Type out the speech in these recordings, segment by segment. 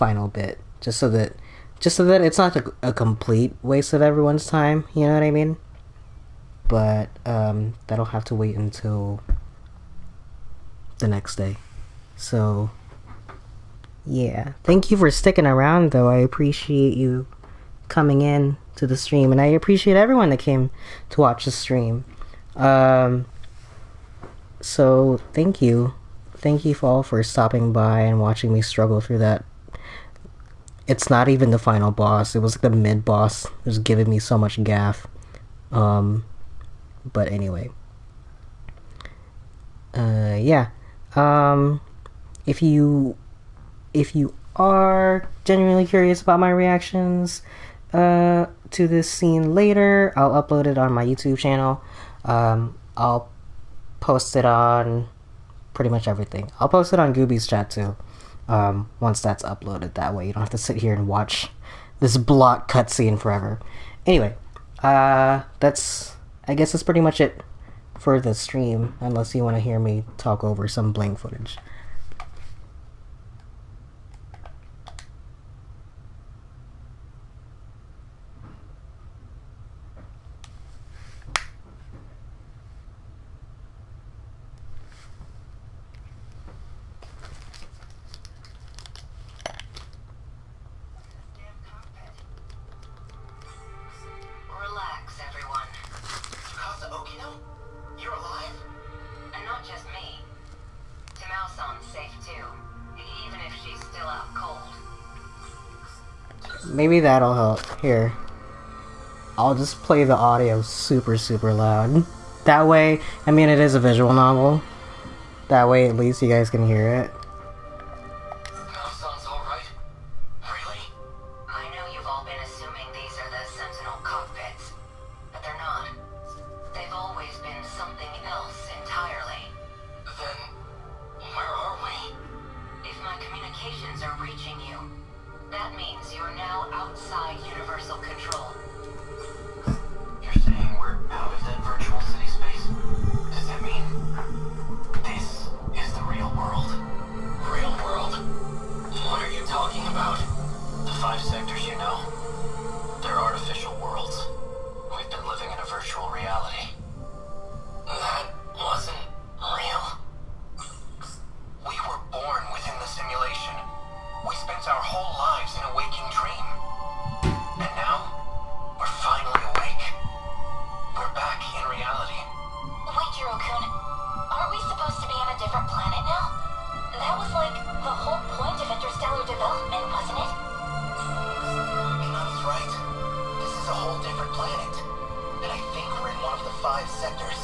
final bit, just so that it's not a complete waste of everyone's time. You know what I mean? But that'll have to wait until the next day. So yeah, thank you for sticking around, though. I appreciate you coming in to the stream, and I appreciate everyone that came to watch the stream. So thank you all for stopping by and watching me struggle through that. It's not even the final boss, it was like the mid boss. It was giving me so much gaff. But anyway, yeah. If you are genuinely curious about my reactions to this scene later, I'll upload it on my YouTube channel. I'll post it on pretty much everything. I'll post it on Gooby's chat too, once that's uploaded. That way you don't have to sit here and watch this block cutscene forever. Anyway, I guess that's pretty much it for the stream, unless you want to hear me talk over some blank footage. Maybe that'll help. Here, I'll just play the audio super loud. That way, I mean, it is a visual novel. That way at least you guys can hear it. Sounds alright. Really? I know you've all been assuming these are the Sentinel cockpits, but they're not. They've always been something else entirely. Then, where are we? If my communications are reaching you, that means you're now outside Universal Control. You're saying we're out of that virtual city space? Does that mean this is the real world? Real world? What are you talking about? The 5 sectors, you know? They're artificial worlds. We've been living in a virtual reality. That wasn't real. We were born within the simulation. We spent our whole lives in a waking dream. And now, we're finally awake. We're back in reality. Wait, Jiro-kun. Aren't we supposed to be on a different planet now? That was like the whole point of interstellar development, wasn't it? Kana's right. This is a whole different planet. And I think we're in one of the 5 sectors.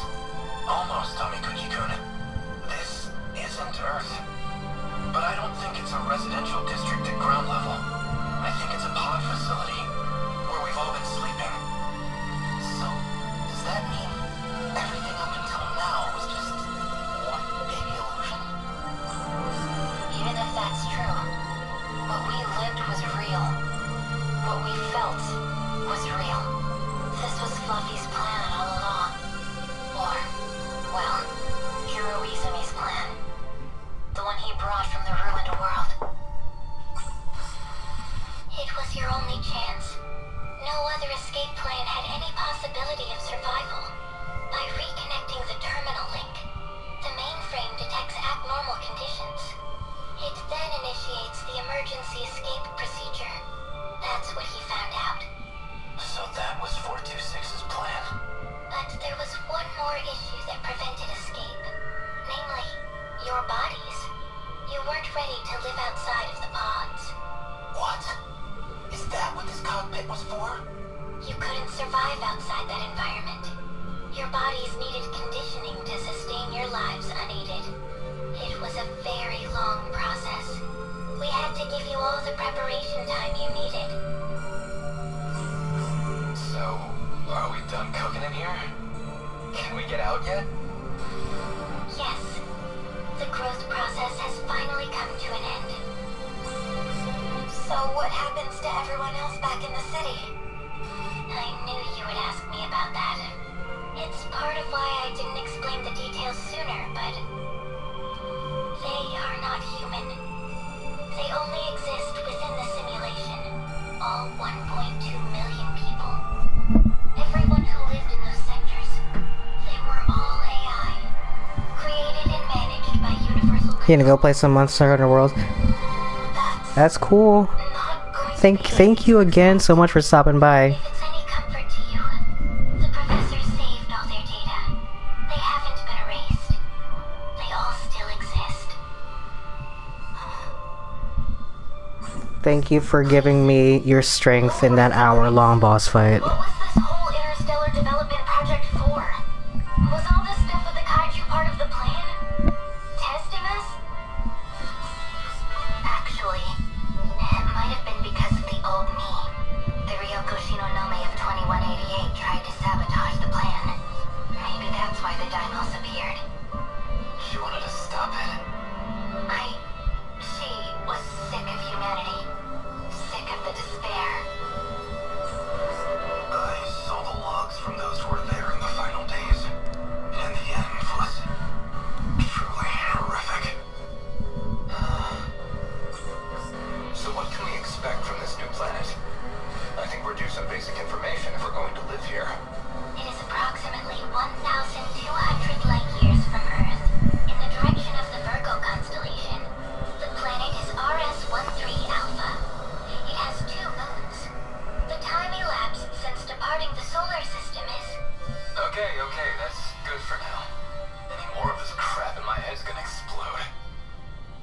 Almost, Tamikuchi-kun. This isn't Earth. But I don't think it's a residential district at ground level. I think it's a pod facility, where we've all been sleeping. So, does that mean everything up until now was just one big illusion? Even if that's true, what we lived was real. What we felt was real. This was Fluffy's plan all along. Or, well, Hiro Izumi's plan. The one he brought from the ruined world. It was your only chance. No other escape plan had any possibility of survival. By reconnecting the terminal link, the mainframe detects abnormal conditions. It then initiates the emergency escape procedure. That's what he found out. So that was 426's plan. But there was one more issue that prevented escape. Namely, your bodies. You weren't ready to live outside of the pods. What? Is that what this cockpit was for? You couldn't survive outside that environment. Your bodies needed conditioning to sustain your lives unaided. It was a very long process. We had to give you all the preparation time you needed. So, are we done cooking in here? Can we get out yet? Yes. The growth process has finally come to an end. So what happens to everyone else back in the city? I knew you would ask me about that. It's part of why I didn't explain the details sooner, but they are not human. They only exist within You gonna go play some Monster Hunter World? That's cool. Thank you again so much for stopping by. If it's any comfort to you, the professor saved all their data. They haven't been erased. They all still exist. Thank you for giving me your strength in that hour-long boss fight. What was this whole interstellar development project for? Was all this stuff with the kaiju part of the plan? Testing us? Actually, it might have been because of the old me. The Ryoko Shinonome of 2188 tried to sabotage the plan. Maybe that's why the Daimos appeared. She wanted to stop it. She was sick of humanity. Sick of the despair. I saw the logs from those who were there in the final days. And the end was truly horrific. So what can we expect from this new planet? I think we're due some basic information if we're going to live here. It is approximately 1,200 light years from Earth, in the direction of the Virgo constellation. The planet is RS-13 Alpha. It has 2 moons. The time elapsed since departing the solar system is... Okay, that's good for now. Any more of this crap and my head's gonna explode.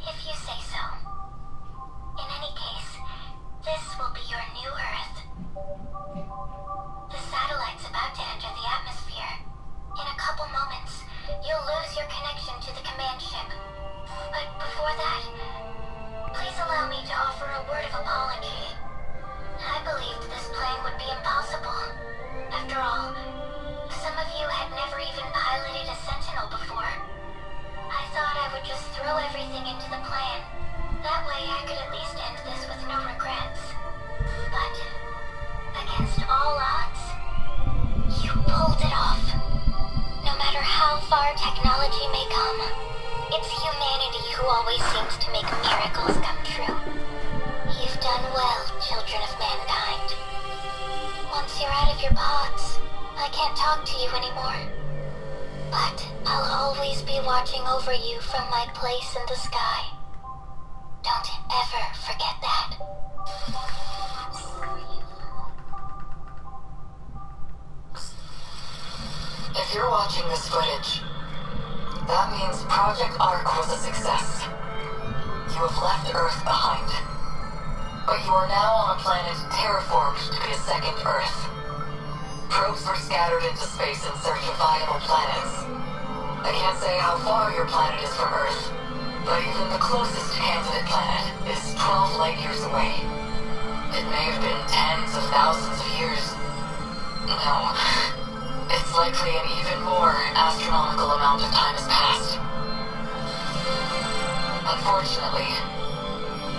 If you say so. In any case, this will be your new Earth. The satellite's about to enter the atmosphere. In a couple moments, you'll lose your connection to the command ship. But before that, please allow me to offer a word of apology. I believed this plan would be impossible. After all, some of you had never even piloted a Sentinel before. I thought I would just throw everything into the plan. That way I could at least end this with no regrets. But, against all odds, you pulled it off. No matter how far technology may come, it's humanity who always seems to make miracles come true. You've done well, children of mankind. Once you're out of your pods, I can't talk to you anymore. But I'll always be watching over you from my place in the sky. Don't ever forget that. If you're watching this footage, that means Project Ark was a success. You have left Earth behind. But you are now on a planet terraformed to be a second Earth. Probes were scattered into space in search of viable planets. I can't say how far your planet is from Earth, but even the closest candidate planet is 12 light years away. It may have been tens of thousands of years. No, it's likely an even more astronomical amount of time has passed. Unfortunately,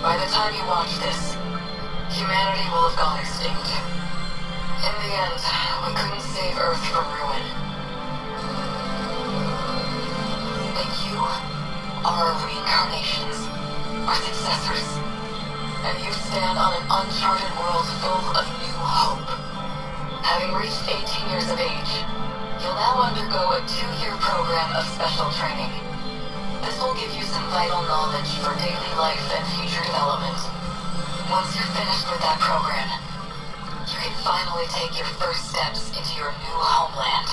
by the time you watch this, humanity will have gone extinct. In the end, we couldn't save Earth from ruin. But you are our reincarnations, our successors. And you stand on an uncharted world full of new hope. Having reached 18 years of age, you'll now undergo a 2-year program of special training. This will give you some vital knowledge for daily life and future development. Once you're finished with that program, you can finally take your first steps into your new homeland.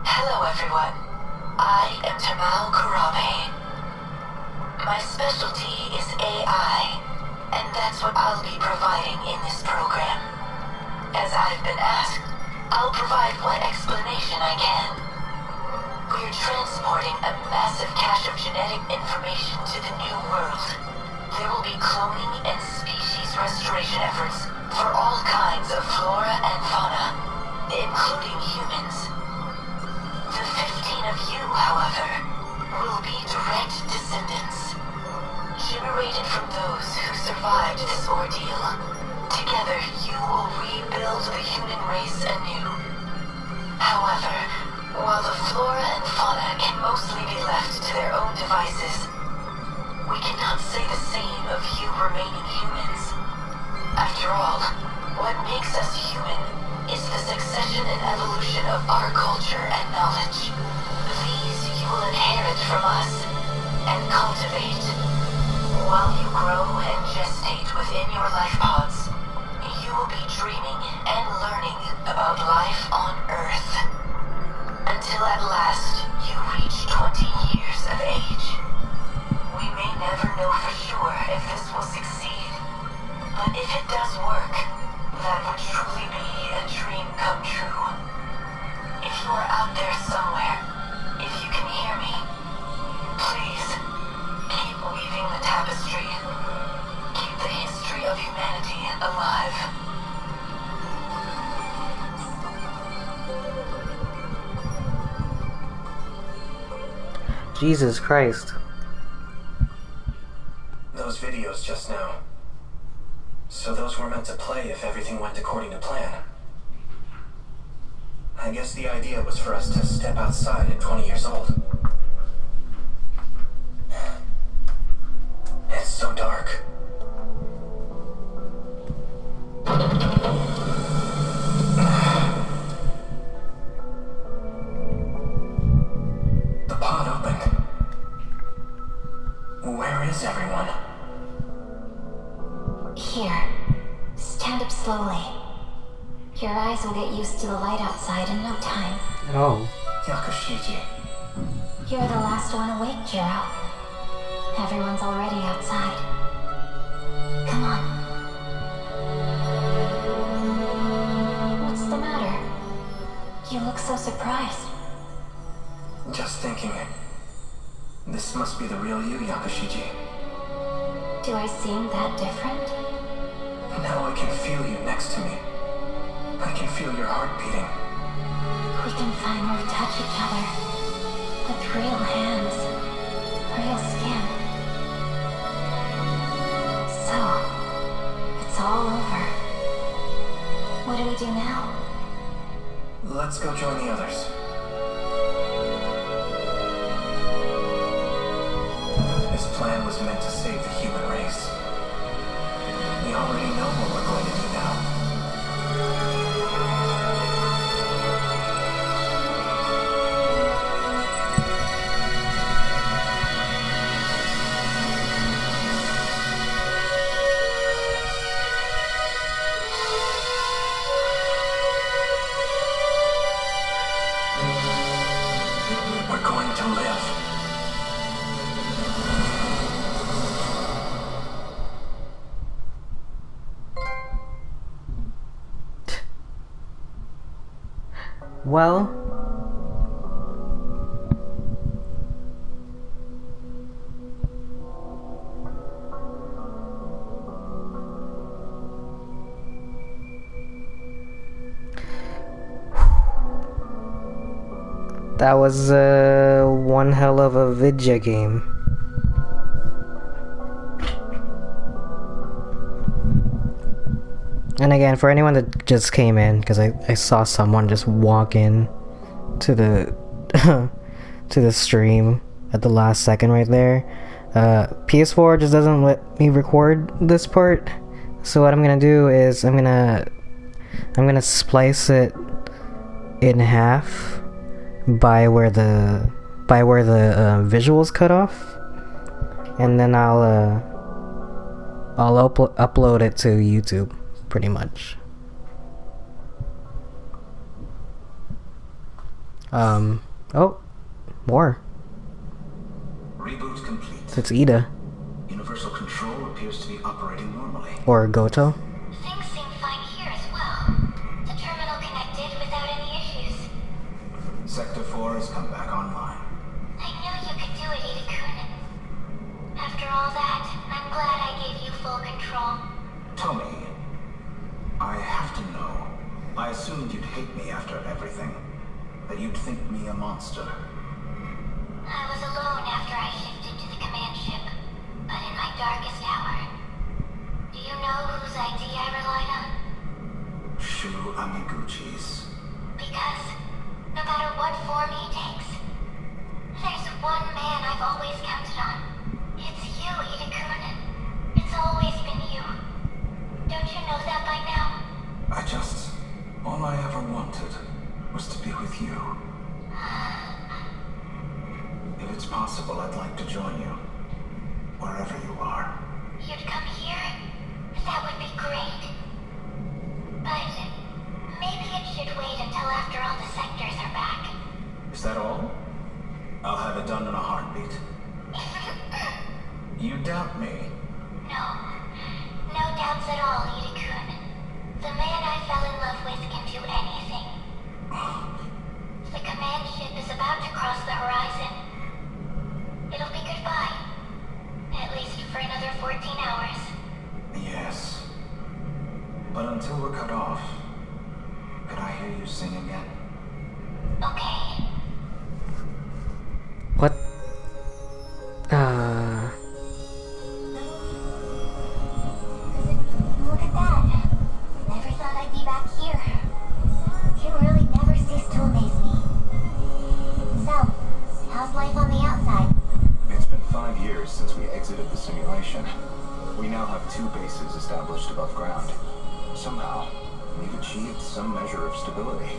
Hello everyone, I am Tamao Kurabe. My specialty is AI, and that's what I'll be providing in this program. As I've been asked, I'll provide what explanation I can. We're transporting a massive cache of genetic information to the new world. There will be cloning and species restoration efforts for all kinds of flora and fauna, including humans. The 15 of you, however, will be direct descendants, generated from those who survived this ordeal. Together, you will rebuild the human race anew. However, while the flora and fauna can most from us and cultivate. While you grow and gestate within your life pods, you will be dreaming and learning about life on Earth. Until at last you reach 20 years of age. We may never know for sure if this will succeed, but if it does work, that would truly be a dream come true. If you are out there somewhere, if you can hear me, please, keep weaving the tapestry. Keep the history of humanity alive. Jesus Christ. Those videos just now. So those were meant to play if everything went according to plan. I guess the idea was for us to step outside at 20 years old. It's so dark. The pod opened. Where is everyone? Here. Stand up slowly. Your eyes will get used to the light outside in no time. Oh. Yakushiji. You're the last one awake, Jiro. Everyone's already outside. Come on. What's the matter? You look so surprised. Just thinking. This must be the real you, Yakushiji. Do I seem that different? Now I can feel you next to me. I can feel your heart beating. We can finally touch each other. With real hands. Real skin. So, it's all over. What do we do now? Let's go join the others. This plan was meant to save the human race. We already know what we're going to do now. We're going to live. Well, that was one hell of a video game. And again, for anyone that just came in, because I saw someone just walk in to the to the stream at the last second right there. PS4 just doesn't let me record this part, so what I'm gonna do is I'm gonna splice it in half by where the visuals cut off, and then I'll upload it to YouTube. Pretty much. Oh, more. Reboot complete. It's Ida. Universal control appears to be operating normally. Or Goto. Things seem fine here as well. The terminal connected without any issues. Sector 4 has come back online. I knew you could do it, Ida-kun. After all that, I'm glad I gave you full control. Tommy, I have to know. I assumed you'd hate me after everything. That you'd think me a monster. I was alone after I shifted to the command ship, but in my darkest hour. Do you know whose ID I relied on? Shu Amiguchi's. Because, no matter what form he takes, there's one man I've always counted on. It's you, Ida-kun. It's always been you. Don't you know that by now? All I ever wanted was to be with you. it's possible, I'd like to join you. Wherever you are. You'd come here? That would be great. But maybe it should wait until after all the sectors are back. Is that all? I'll have it done in a heartbeat. You doubt me? No. No doubts at all, Ida-kun. The man I fell in love with can do anything. The command ship is about to cross the horizon. It'll be goodbye. At least for another 14 hours. Yes. But until we're cut off, could I hear you sing again? Okay. What? Look at that. Never thought I'd be back here. You really never cease to amaze me. So, how's life on the outside? It's been 5 years since we exited the simulation. We now have 2 bases established above ground. Somehow, we've achieved some measure of stability.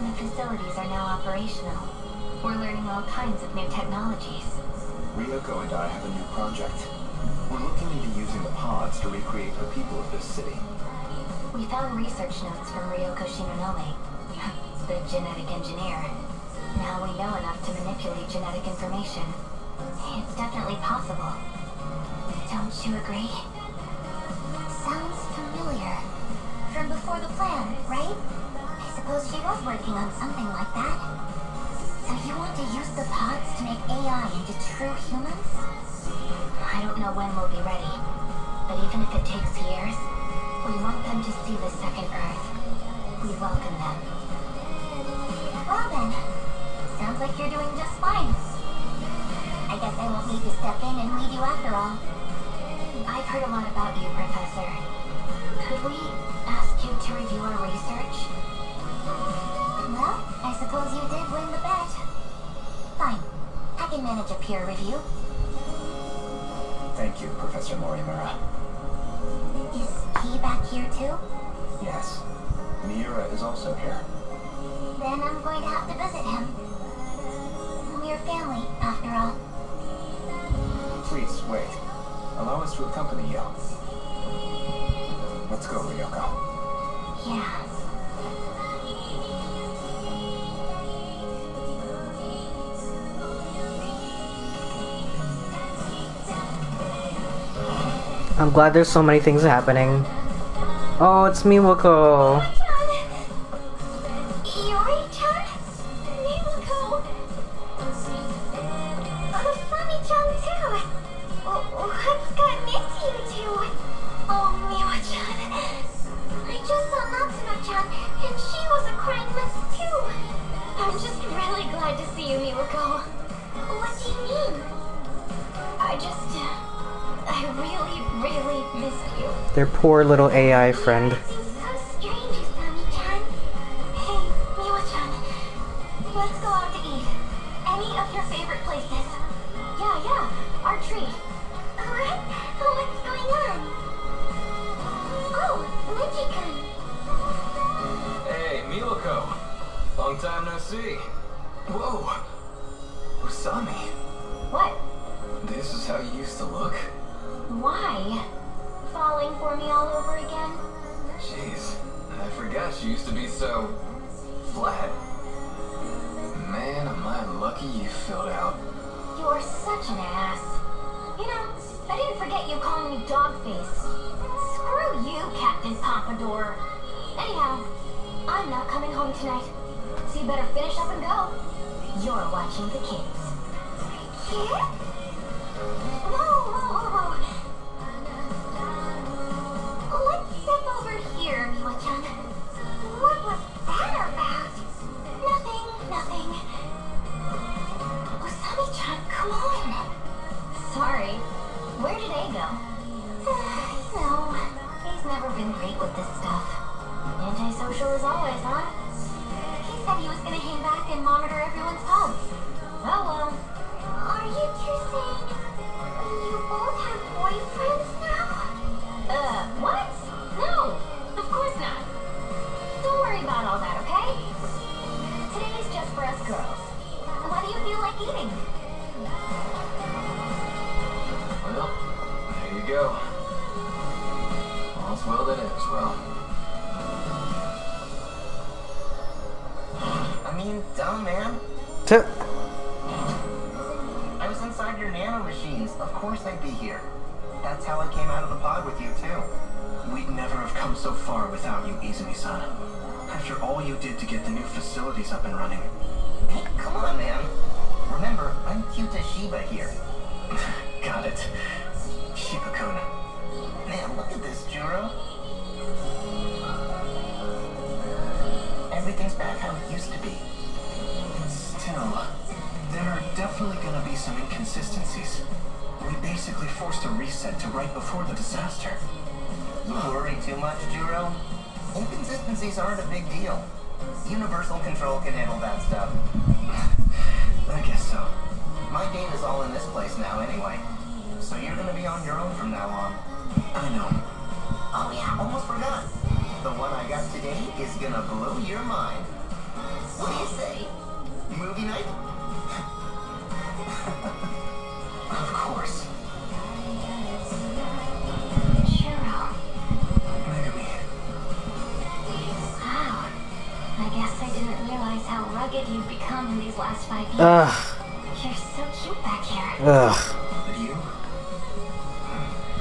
The facilities are now operational. We're learning all kinds of new technologies. Ryoko and I have a new project. We're looking into using the pods to recreate the people of this city. We found research notes from Ryoko Shinonome, the genetic engineer. Now we know enough to manipulate genetic information. It's definitely possible. Don't you agree? Sounds familiar. From before the plan, right? I suppose she was working on something like that. So you want to use the pods to make AI into true humans? I don't know when we'll be ready. But even if it takes years, we want them to see the second Earth. We welcome them. Well then, sounds like you're doing just fine. I guess I won't need to step in and lead you after all. I've heard a lot about you, Professor. Could we ask you to review our research? Well, I suppose you did win the bet. Fine. I can manage a peer review. Thank you, Professor Morimura. Is he back here too? Yes. Miura is also here. Then I'm going to have to visit him. We're family, after all. Please, wait. Allow us to accompany you. Let's go, Ryoko. Yeah. I'm glad there's so many things happening. Oh, it's Miwako. Yori-chan? Miwako? Sunny-chan too. What's gotten into you two? Oh, Miwa-chan. I just saw Natsuno-chan, and she was a crying mess too. I'm just really glad to see you, Miwako. What do you mean? I really missed you. Their poor little AI friend. It seems so strange, Usami-chan. Hey, Miwa-chan. Let's go out to eat. Any of your favorite places. Yeah, our treat. What? What's going on? Oh, Luigi-kun. Hey, Miwako. Long time no see. Whoa. Usami. What? This is how you used to look? Why? Falling for me all over again? Jeez, I forgot she used to be so flat. Man, am I lucky you filled out. You're such an ass. You know, I didn't forget you calling me Dogface. Screw you, Captain Pompadour. Anyhow, I'm not coming home tonight. So you better finish up and go. You're watching the kids. Kids? Whoa. Let's step over here, Miwa-chan. What was that about? Nothing. Usami-chan, come on. Sorry. Where did A go? No, he's never been great with this stuff. Antisocial as always, huh? He said he was gonna hang back and monitor everyone's pubs. Oh well. Are you two saying you both have boyfriends now? What? No, of course not. Don't worry about all that, okay? Today's just for us girls. What do you feel like eating? nanomachines, of course they'd be here. That's how I came out of the pod with you, too. We'd never have come so far without you, Izumi-san. After all you did to get the new facilities up and running. Hey, come on, man. Remember, I'm Kyuta Shiba here. Got it. Shiba-kun. Man, look at this, Juro. Everything's back how it used to be. Still, there are definitely gonna be some inconsistencies. We basically forced a reset to right before the disaster. You worry too much, Juro. Inconsistencies aren't a big deal. Universal Control can handle that stuff. I guess so. My data's all in this place now anyway. So you're gonna be on your own from now on. I know. Oh yeah, almost forgot. The one I got today is gonna blow your mind. What do you say? Movie night? Of course. Shiro. Megami. Wow. I guess I didn't realize how rugged you've become in these last 5 years. Ugh. You're so cute back here. Ugh. But you?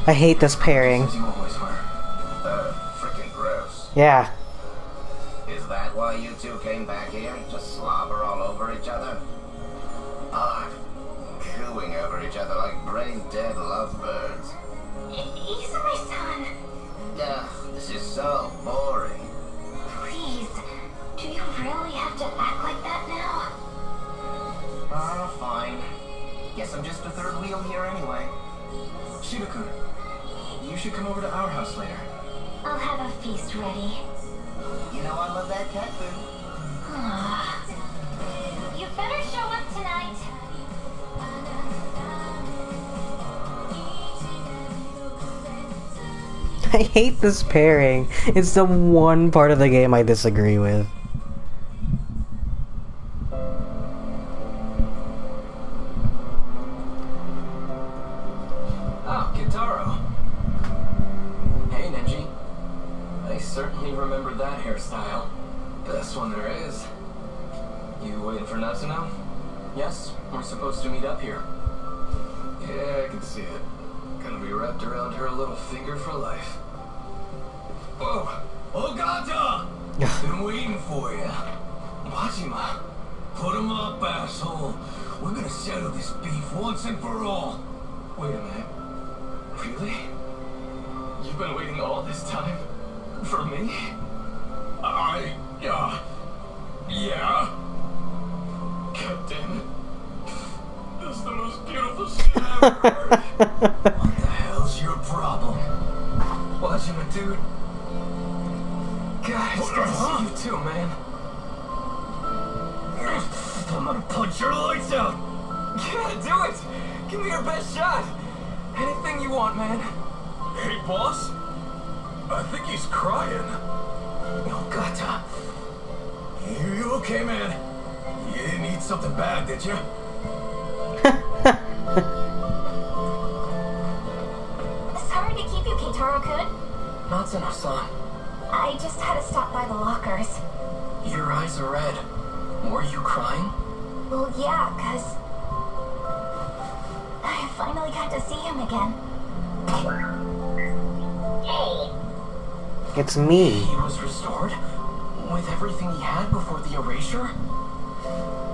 I hate this pairing. As you always were. Freaking gross. Yeah. Is that why you two came back here? To slobber all over each other? Ah, cooing over each other like brain-dead lovebirds. Izumi-san, This is so boring. please. Do you really have to act like that now? Fine. Guess I'm just a third wheel here anyway. Shiba-kun, you should come over to our house later. I'll have a feast ready. You know I love that cat food. You better show up tonight. I hate this pairing. It's the one part of the game I disagree with. Oh, Kitaro. Hey, Nenji. I certainly remember that hairstyle. Best one there is. You waiting for Natsuno? Yes, we're supposed to meet up here. Yeah, I can see it. Gonna be wrapped around her little finger for life. Whoa! Ogata! Been waiting for you. Wajima, put him up, asshole. We're gonna settle this beef once and for all. Wait a minute. Really? You've been waiting all this time? For me? Yeah. God damn it. This is the most beautiful shit I've ever heard. What the hell's your problem? Wajima, dude. God, it's good to see you too, man. I'm gonna punch your lights out. Yeah, do it. Give me your best shot. Anything you want, man. Hey, boss. I think he's crying. Oh, Gata. You okay, man? You didn't eat something bad, did you? Sorry to keep you, Keitaro-kun. Natsuno-san, I just had to stop by the lockers. your eyes are red. Were you crying? Well, yeah, 'cause I finally got to see him again. Hey. It's me. He was restored? With everything he had before the erasure?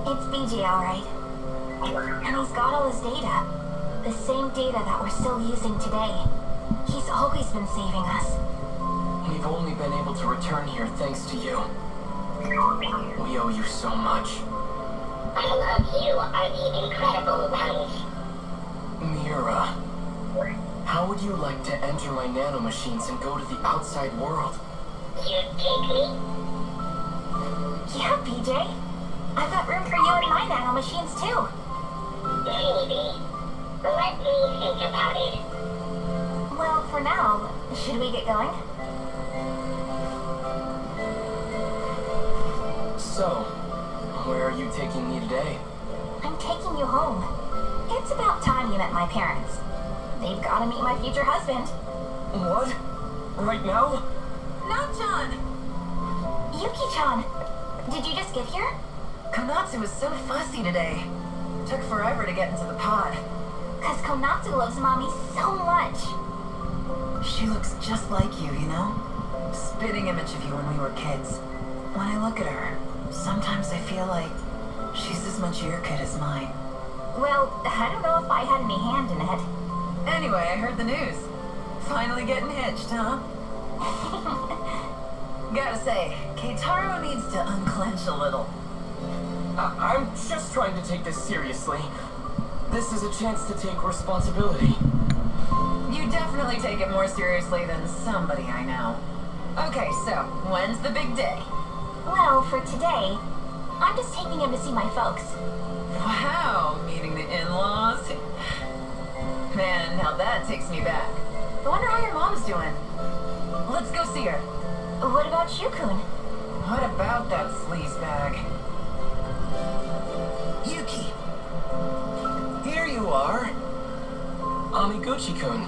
It's BJ, alright. And he's got all his data. The same data that we're still using today. He's always been saving us. We've only been able to return here thanks to you. We owe you so much. All of you are the incredible ones. Mira, how would you like to enter my nanomachines and go to the outside world? You take me? Yeah, BJ. I've got room for you in my nanomachines too. Maybe. Let me think about it. Well, for now, should we get going? So, where are you taking me today? I'm taking you home. It's about time you met my parents. They've got to meet my future husband. What? Right now? Not-chan! Yuki-chan, did you just get here? Konatsu was so fussy today. Took forever to get into the pod. Because Konatsu loves Mommy so much. She looks just like you, you know? Spitting image of you when we were kids. When I look at her, sometimes I feel like she's as much your kid as mine. Well, I don't know if I had any hand in it. Anyway, I heard the news. Finally getting hitched, huh? Gotta say, Keitaro needs to unclench a little. I'm just trying to take this seriously. This is a chance to take responsibility. You definitely take it more seriously than somebody I know. Okay, so, when's the big day? Well, for today, I'm just taking him to see my folks. Wow, meeting the in-laws? Man, now that takes me back. I wonder how your mom's doing. Let's go see her. What about Shukun? What about that sleazebag? Yuki! Here you are! Amiguchi-kun.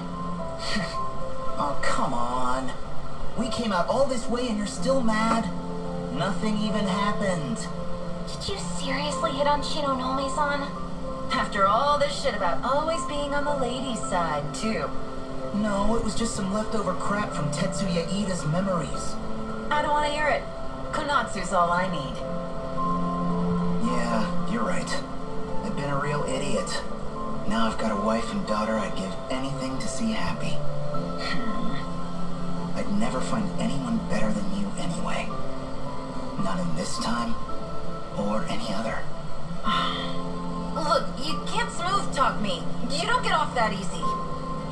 Oh, come on. We came out all this way and you're still mad? Nothing even happened. Did you seriously hit on Shinonome-san? After all this shit about always being on the ladies' side, too. No, it was just some leftover crap from Tetsuya Ida's memories. I don't want to hear it. Konatsu's all I need. Yeah, you're right. I've been a real idiot. Now I've got a wife and daughter I'd give anything to see happy. I'd never find anyone better than you anyway. Not in this time, or any other. Look, you can't smooth talk me. You don't get off that easy.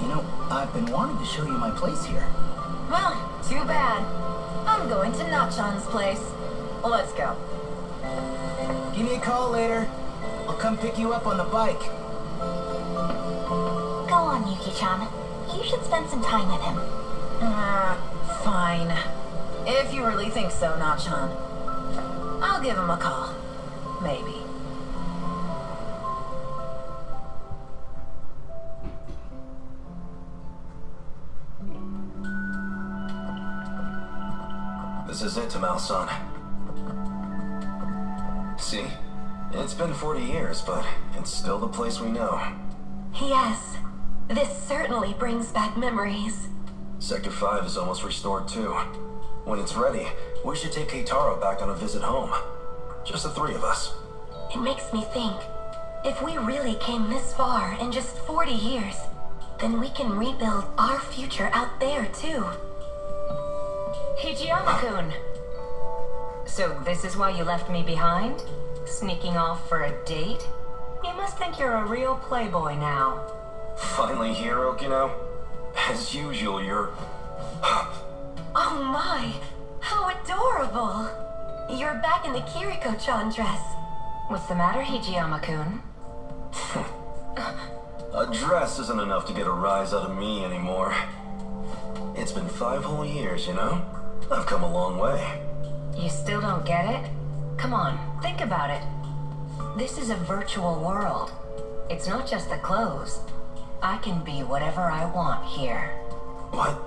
You know, I've been wanting to show you my place here. Well, too bad. I'm going to Nachan's place. Let's go. Give me a call later. I'll come pick you up on the bike. Go on, Yuki-chan. You should spend some time with him. Fine. If you really think so, Nachan. I'll give him a call. Maybe. This is it, Tamao-san. See, it's been 40 years, but it's still the place we know. Yes, this certainly brings back memories. Sector 5 is almost restored too. When it's ready, we should take Keitaro back on a visit home. Just the three of us. It makes me think, if we really came this far in just 40 years, then we can rebuild our future out there too. Hijiyama-kun! So this is why you left me behind? Sneaking off for a date? You must think you're a real playboy now. Finally here, Okino? As usual, you're... Oh my, how adorable! You're back in the Kiriko-chan dress. What's the matter, Hijiyama-kun? A dress isn't enough to get a rise out of me anymore. It's been 5 whole years, you know? I've come a long way. You still don't get it? Come on, think about it. This is a virtual world. It's not just the clothes. I can be whatever I want here. What?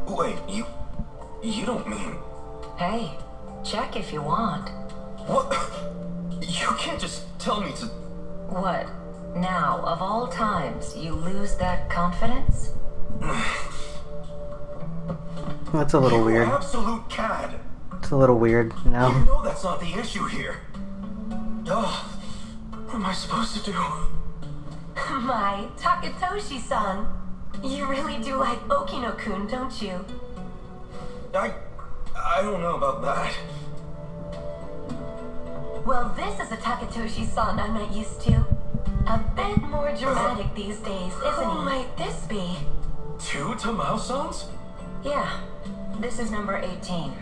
Wait, you don't mean... Hey, check if you want. What? You can't just tell me to... What? Now, of all times, you lose that confidence? That's a little You weird. absolute cad. It's a little weird You now. know that's not the issue here. Oh, what am I supposed to do? My, Takatoshi-san. You really do like Okino-kun, don't you? I don't know about that. Well, this is a Takatoshi-san I'm not used to. A bit more dramatic these days, isn't he? Who might this be? 2 Tamao-sans? Yeah, this is number 18.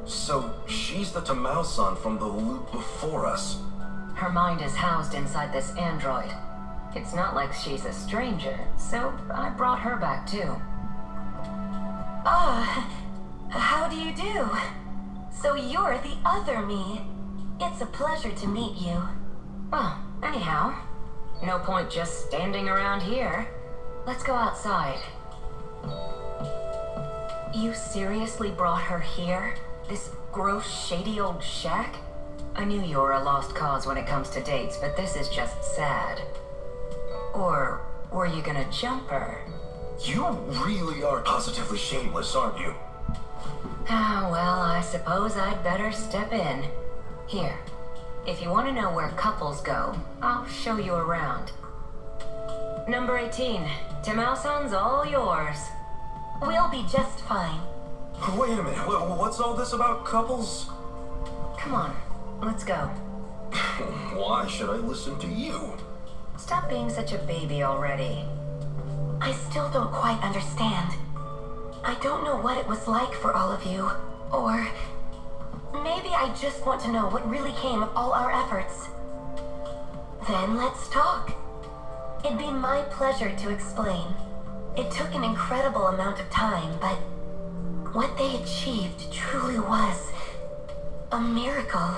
So she's the Tamao-san from the loop before us. Her mind is housed inside this android. It's not like she's a stranger, so I brought her back too. Ah, how do you do? So you're the other me. It's a pleasure to meet you. Well, anyhow, no point just standing around here. Let's go outside. You seriously brought her here? This gross, shady old shack? I knew you were a lost cause when it comes to dates, but this is just sad. Or Were you gonna jump her? You really are positively shameless, aren't you? Ah, well, I suppose I'd better step in. Here, if you want to know where couples go, I'll show you around. Number 18, Timao-san's all yours. We'll be just fine. Wait a minute, what's all this about couples? Come on, let's go. Why should I listen to you? Stop being such a baby already. I still don't quite understand. I don't know what it was like for all of you, or maybe I just want to know what really came of all our efforts. Then let's talk. It'd be my pleasure to explain. It took an incredible amount of time, but what they achieved truly was a miracle.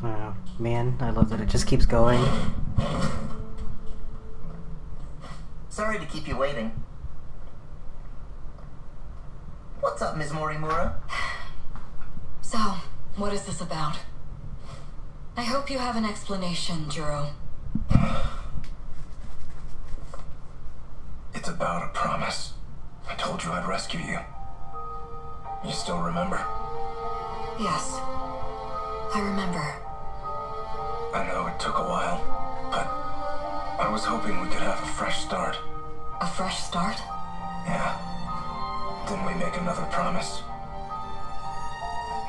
Oh, man, I love that it just keeps going. Sorry to keep you waiting. What's up, Ms. Morimura? So, what is this about? I hope you have an explanation, Juro. It's about a promise. I told you I'd rescue you. You still remember? Yes, I remember. I know it took a while, but I was hoping we could have a fresh start. A fresh start? Yeah. Didn't we make another promise?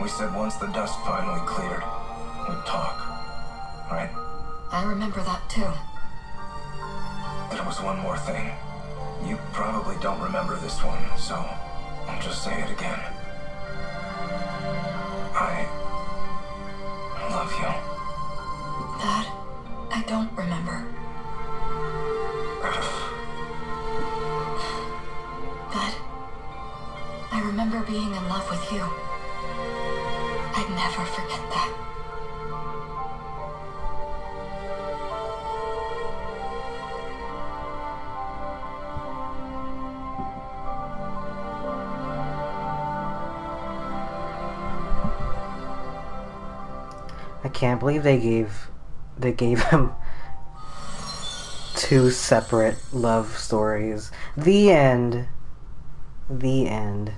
We said once the dust finally cleared, we'd talk. Right? I remember that too. There was one more thing. You probably don't remember this one, so I'll just say it again. I love you. That, I don't remember. But I remember being in love with you. I'd never forget that. I can't believe they gave him two separate love stories. The end. The end.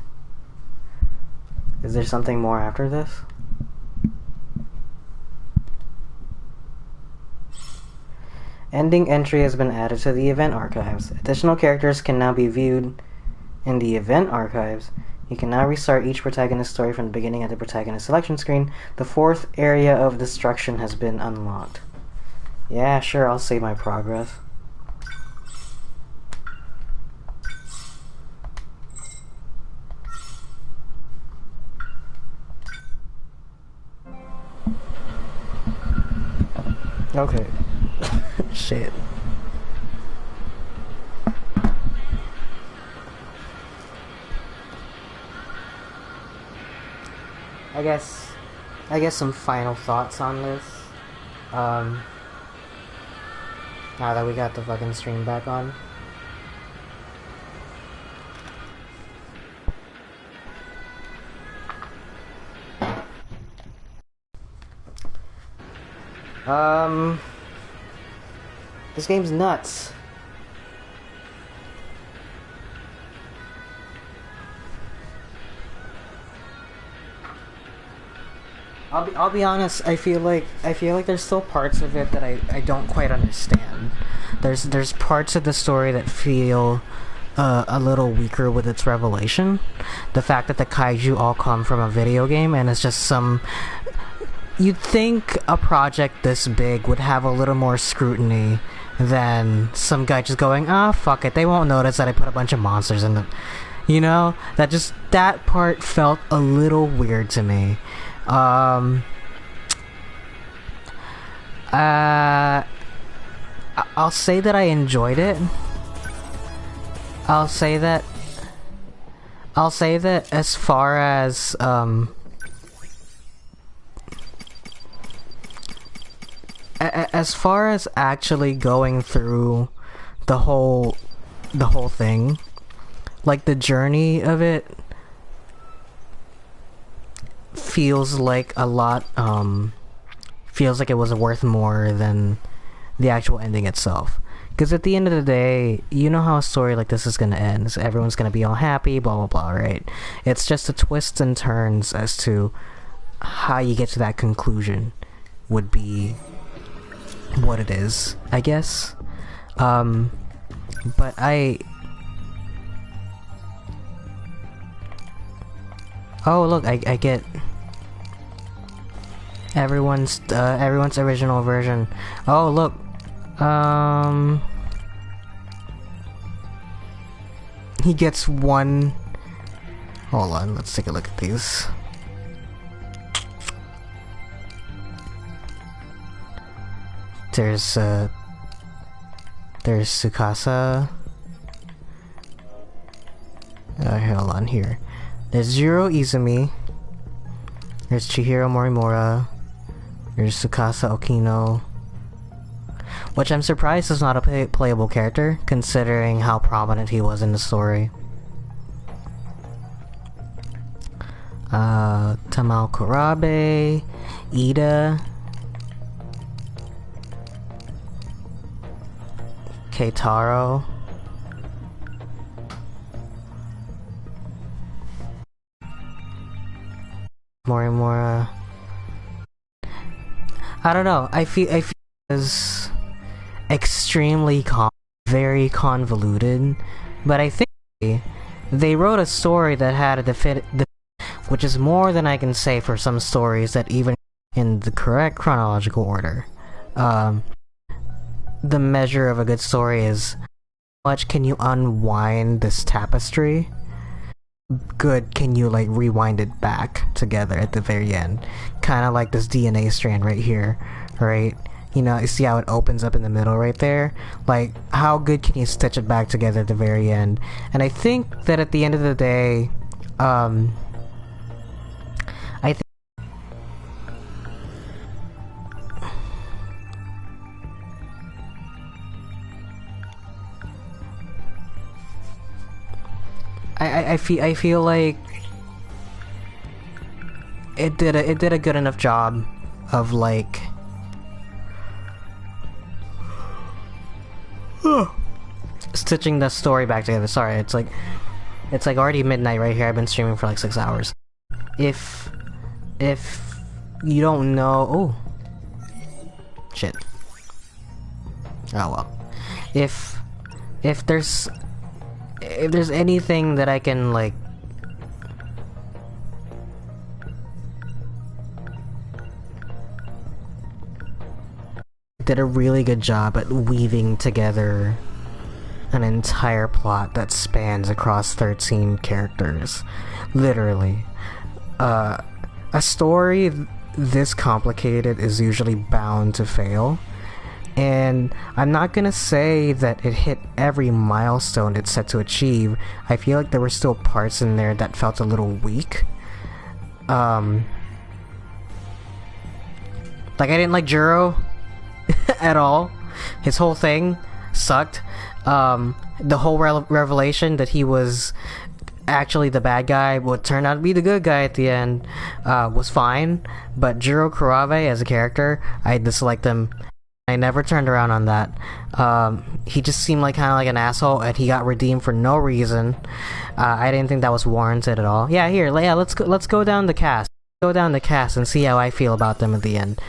Is there something more after this? Ending entry has been added to the event archives. Additional characters can now be viewed in the event archives. You can now restart each protagonist's story from the beginning at the protagonist selection screen. The fourth area of destruction has been unlocked. Yeah, sure, I'll save my progress. Okay. Shit. I guess some final thoughts on this. Now that we got the fucking stream back on. This game's nuts. I'll be honest, I feel like there's still parts of it that I don't quite understand. There's parts of the story that feel a little weaker with its revelation. The fact that the kaiju all come from a video game and it's just some... You'd think a project this big would have a little more scrutiny than some guy just going, ah, fuck it, they won't notice that I put a bunch of monsters in the... You know? That part felt a little weird to me. I'll say that I enjoyed it. I'll say that as far as actually going through the whole thing, like the journey of it feels like a lot feels like it was worth more than the actual ending itself. Because at the end of the day, you know how a story like this is going to end. So everyone's going to be all happy, blah, blah, blah, right? It's just the twists and turns as to how you get to that conclusion would be what it is, I guess. But oh, look, I get everyone's original version. Oh, look. He gets one. Hold on, let's take a look at these. There's Tsukasa. Hold on here. There's Jiro Izumi. There's Chihiro Morimura. There's Tsukasa Okino. Which I'm surprised is not a playable character, considering how prominent he was in the story. Tamao Kurabe, Ida, Keitaro, Morimura. I don't know. I feel it was extremely very convoluted, but I think they wrote a story that had a which is more than I can say for some stories that even in the correct chronological order. The measure of a good story is how much can you unwind this tapestry? Good can you like rewind it back together at the very end? Kind of like this DNA strand right here, right? You know, you see how it opens up in the middle right there? Like, how good can you stitch it back together at the very end? And I think that at the end of the day, I feel like it did a good enough job of like stitching the story back together. Sorry, it's like already midnight right here. I've been streaming for like 6 hours. If you don't know, oh shit. Oh well. If there's anything that I can like did a really good job at weaving together an entire plot that spans across 13 characters. Literally. A story this complicated is usually bound to fail. And I'm not gonna say that it hit every milestone it's set to achieve. I feel like there were still parts in there that felt a little weak. Like I didn't like Juro at all. His whole thing sucked. The whole revelation that he was actually the bad guy would turn out to be the good guy at the end was fine. But Juro Kurabe as a character, I disliked him. I never turned around on that. He just seemed like kind of like an asshole, and he got redeemed for no reason. I didn't think that was warranted at all. Yeah, here, yeah, let's go down the cast. Go down the cast and see how I feel about them at the end.